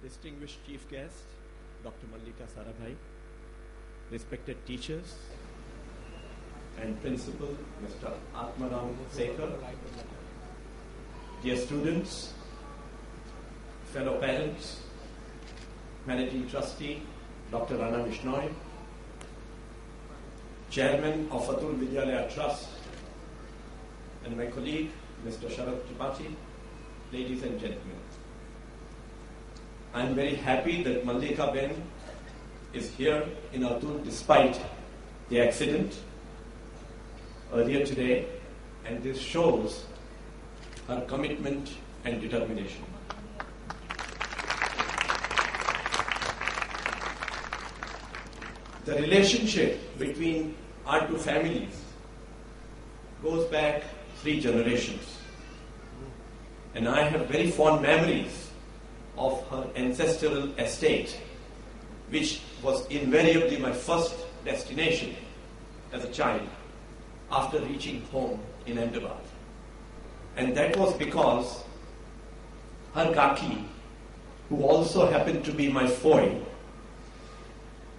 distinguished chief guest, Dr. Mallika Sarabhai, respected teachers and principal, Mr. Atmaram Sekar, dear students, fellow parents, managing trustee, Dr. Rana Vishnoy, chairman of Atul Vidyalaya Trust, and my colleague, Mr. Sharad Tripathi, ladies and gentlemen. I am very happy that Mallika Ben is here in Atul despite the accident earlier today, and this shows her commitment and determination. The relationship between our two families goes back 3 generations, and I have very fond memories of her ancestral estate, which was invariably my first destination as a child after reaching home in Ahmedabad. And that was because her kaki, who also happened to be my foil,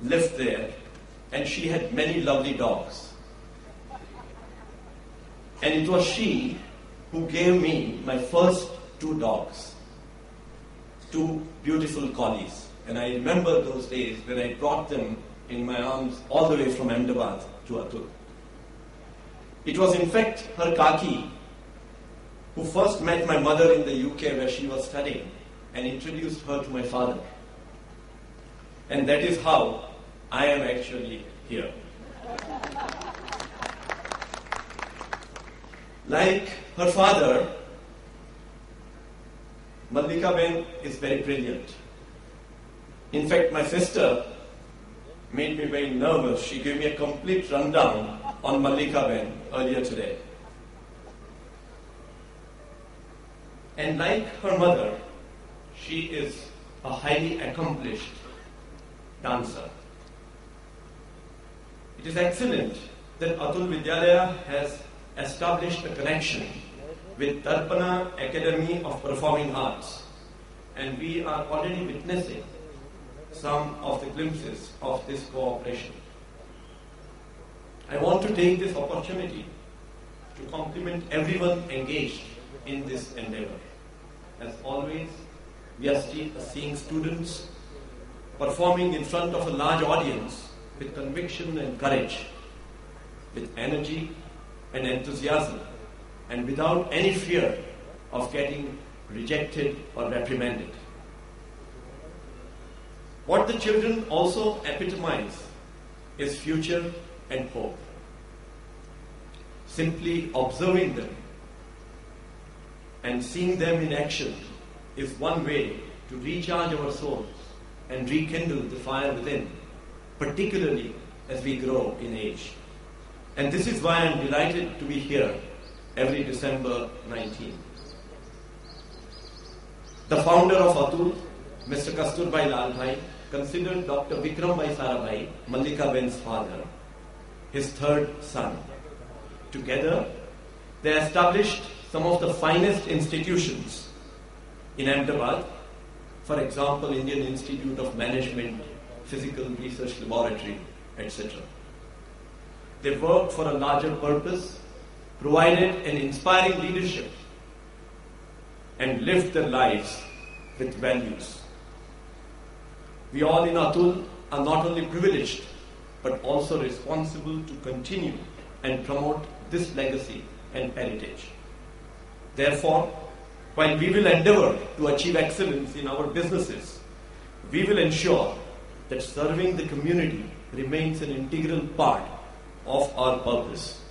lived there, and she had many lovely dogs. And it was she who gave me my first 2 dogs, 2 beautiful collies. And I remember those days when I brought them in my arms all the way from Ahmedabad to Atul. It was in fact her kaki who first met my mother in the UK where she was studying and introduced her to my father. And that is how I am actually here. Like her father, Mallika Ben is very brilliant. In fact, my sister made me very nervous. She gave me a complete rundown on Mallika Ben earlier today. And like her mother, she is a highly accomplished dancer. It is excellent that Atul Vidyalaya has established a connection with Darpana Academy of Performing Arts, and we are already witnessing some of the glimpses of this cooperation. I want to take this opportunity to compliment everyone engaged in this endeavor. As always, we are seeing students performing in front of a large audience with conviction and courage, with energy and enthusiasm, and without any fear of getting rejected or reprimanded. What the children also epitomize is future and hope. Simply observing them and seeing them in action is one way to recharge our souls and rekindle the fire within, particularly as we grow in age. And this is why I am delighted to be here every December 19. The founder of Atul, Mr. Shri Lalbhai, considered Dr. Vikram Sarabhai, Mallika Ben's father, his 3rd son. Together, they established some of the finest institutions in Ahmedabad, for example, Indian Institute of Management, Physical Research Laboratory, etc. They worked for a larger purpose, provided an inspiring leadership, and lived their lives with values. We all in Atul are not only privileged, but also responsible to continue and promote this legacy and heritage. Therefore, while we will endeavor to achieve excellence in our businesses, we will ensure that serving the community remains an integral part of our purpose.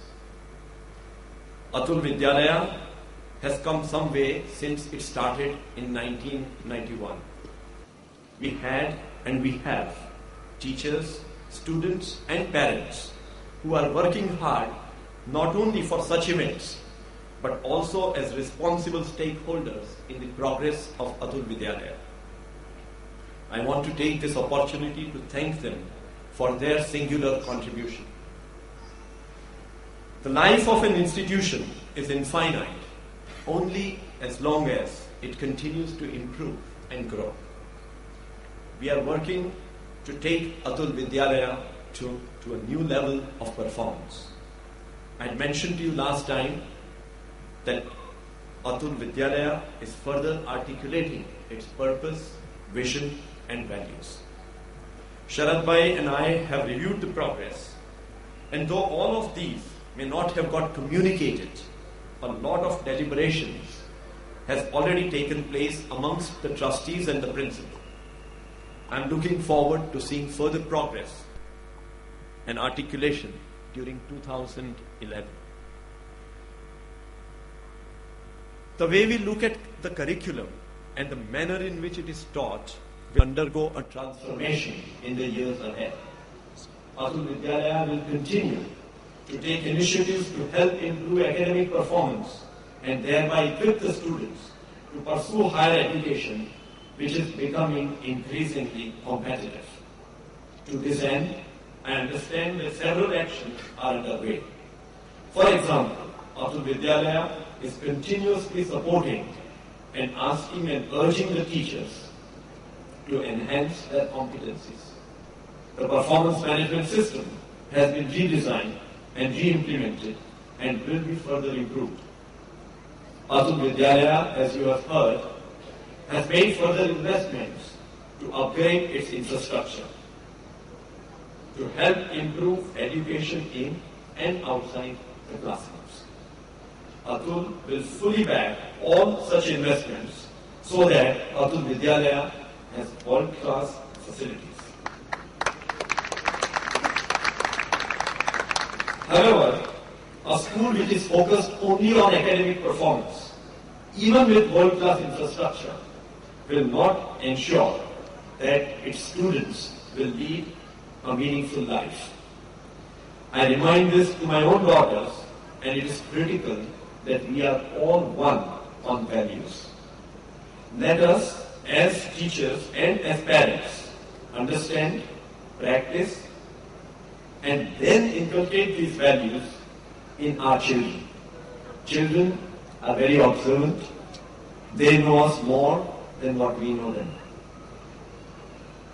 Atul Vidyalaya has come some way since it started in 1991. We had and we have teachers, students and parents who are working hard not only for such events, but also as responsible stakeholders in the progress of Atul Vidyalaya. I want to take this opportunity to thank them for their singular contribution. The life of an institution is infinite only as long as it continues to improve and grow. we are working to take Atul Vidyalaya to a new level of performance. I had mentioned to you last time that Atul Vidyalaya is further articulating its purpose, vision and values. Sharad Bhai and I have reviewed the progress, and though all of these may not have got communicated, a lot of deliberations has already taken place amongst the trustees and the principal. I am looking forward to seeing further progress and articulation during 2011. The way we look at the curriculum and the manner in which it is taught will undergo a transformation in the years ahead. Atul Vidyalaya will continue to take initiatives to help improve academic performance and thereby equip the students to pursue higher education, which is becoming increasingly competitive. To this end, I understand that several actions are underway. For example, Atul Vidyalaya is continuously supporting and asking and urging the teachers to enhance their competencies. The performance management system has been redesigned and re-implemented and will be further improved. Atul Vidyalaya, as you have heard, has made further investments to upgrade its infrastructure, to help improve education in and outside the classrooms. Atul will fully back all such investments so that Atul Vidyalaya has world-class facilities. However, a school which is focused only on academic performance, even with world-class infrastructure, will not ensure that its students will lead a meaningful life. I remind this to my own daughters, and it is critical that we are all one on values. Let us, as teachers and as parents, understand, practice, and then inculcate these values in our children. Children are very observant. They know us more than what we know them.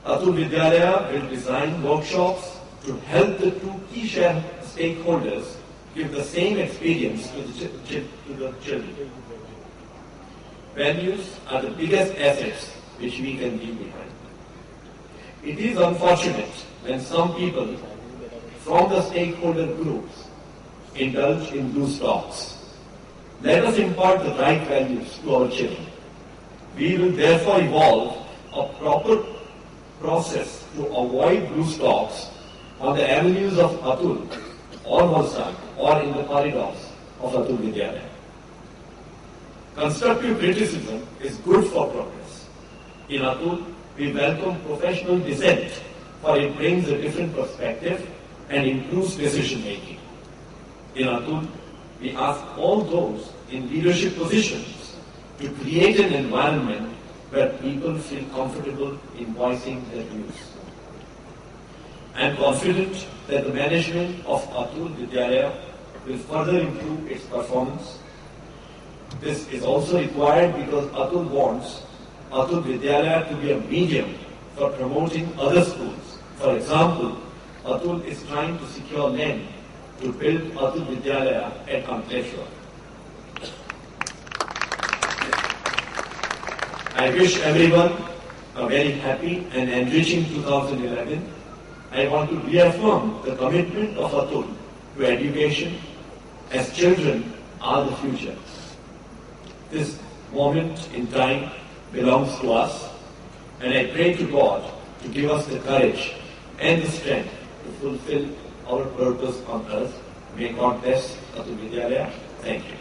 Atul Vidyalaya will design workshops to help the two key stakeholders give the same experience to the children. Values are the biggest assets which we can leave behind. It is unfortunate when some people from the stakeholder groups indulge in loose talks. Let us impart the right values to our children. We will therefore evolve a proper process to avoid loose talks on the avenues of Atul or Valsad or in the corridors of Atul Vidyalaya. Constructive criticism is good for progress. In Atul, we welcome professional dissent, for it brings a different perspective and improves decision making. In Atul, we ask all those in leadership positions to create an environment where people feel comfortable in voicing their views. I am confident that the management of Atul Vidyalaya will further improve its performance. This is also required because Atul wants Atul Vidyalaya to be a medium for promoting other schools. For example, Atul is trying to secure land to build Atul Vidyalaya at Ankleshwar. I wish everyone a very happy and enriching 2011. I want to reaffirm the commitment of Atul to education, as children are the future. This moment in time belongs to us, and I pray to God to give us the courage and the strength to fulfill our purpose on earth. May God bless Atul Vidyalaya. Thank you.